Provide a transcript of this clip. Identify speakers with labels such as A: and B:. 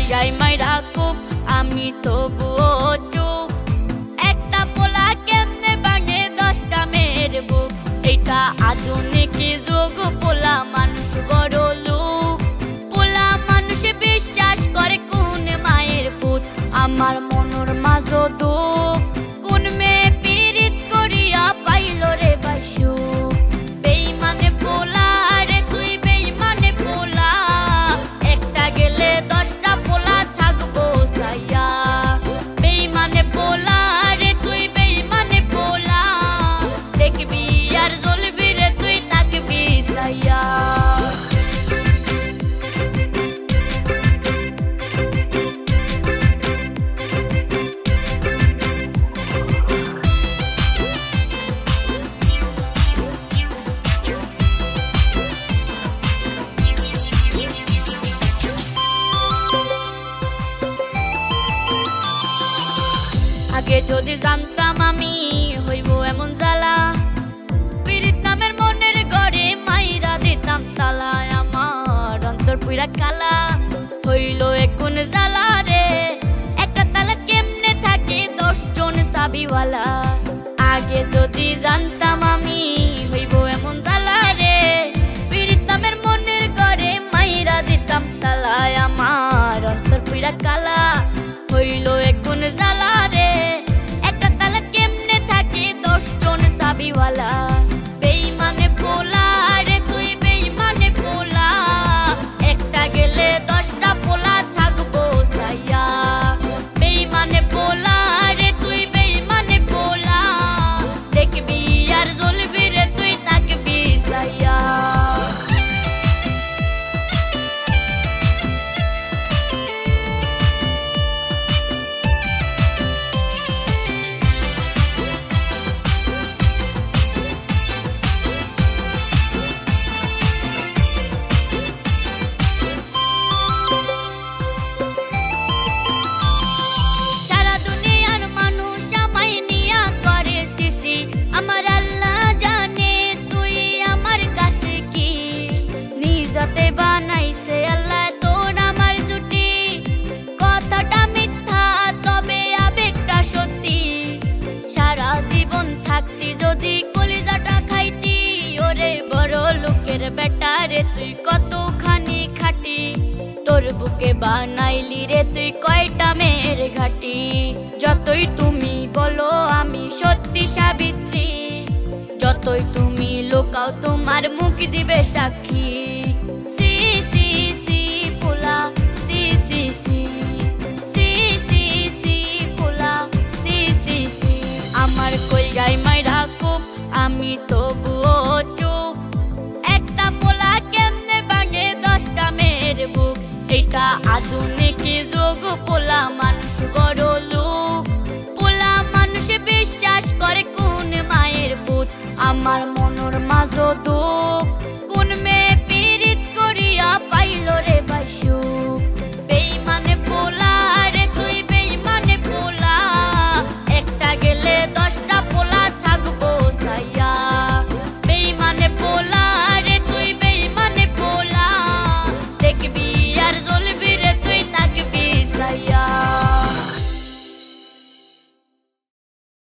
A: কইরাই মাইরা খুব আমি তবুও চুপ। একটা পোলা কেমনে ভাঙে 10টা মেয়ের বুক। এটা আধুনিক যুগ, পোলা মানুষ বড় লোক। পোলা মানুষ বিশ্বাস করে কোন মায়ের পুত। আমার মনের মাঝে দুঃখ, কোন মেয়ে পীড়িত করিয়া পাইল রে ভাই সুখ। বেইমানে পোলা রে তুই, বেইমানে পোলা, একটা গেলে 10টা পোলা থাকবো সাইয়া। বেইমানে পোলা রে তুই, বেইমানে পোলা, দেখবি আর জ্বলবি রে তুই, থাকবি সাইয়া। আগে যদি জানতাম আমি হইব এমন জ্বালা, পীড়িত নামের মনের ঘরে মাইরা দিতাম তালা। আমার অন্তর পুরা কালা হইল এখন জ্বালা রে। একটা তালা কেমনে থাকে 10 জন চাবিওয়ালা। আগে যদি জানতাম আমি হইব এমন জ্বালা রে, পীড়িত নামের মনের ঘরে মাইরা দিতাম তালা। আমার অন্তর পুরা কালা হইল এখন জ্বালা রে। একটা তালা কেমনে থাকে 10 জন চাবিওয়ালা। বেইমানে পোলা রে তুই, বেইমানে পোলা, একটা গেলে 10টা পোলা থাকবো সাইয়া। বেইমানে পোলা রে তুই, বেইমানে পোলা, দেখবি আর জ্বলবি রে তুই, থাকবি সাইয়া। যদি কলিজাটা খাইতি ওরে বড় লোকের বেটা রে, তুই কতখানি খাটি। তোর বুকে বানাইলি রে তুই কয়টা মেয়ের ঘাটি। যতই তুমি বলো আমি সত্যি সাবিত্রী, যতই তুমি লুকাও তোমার মুখ দিবে সাক্ষী। সি সি সি পোলা, সি সি সি, সি সি সি পোলা, সি সি সি। আমার কইরাই মাইরা খুব আমি তবুও চুপ। একটা পোলা কেমনে ভাঙে 10টা মেয়ের বুক। এটা আধুনিক যুগ, পোলা মানুষ বড় লোক। পোলা মানুষ বিশ্বাস করে কোন মায়ের পুত। আমার মনের মাঝে দুঃখ,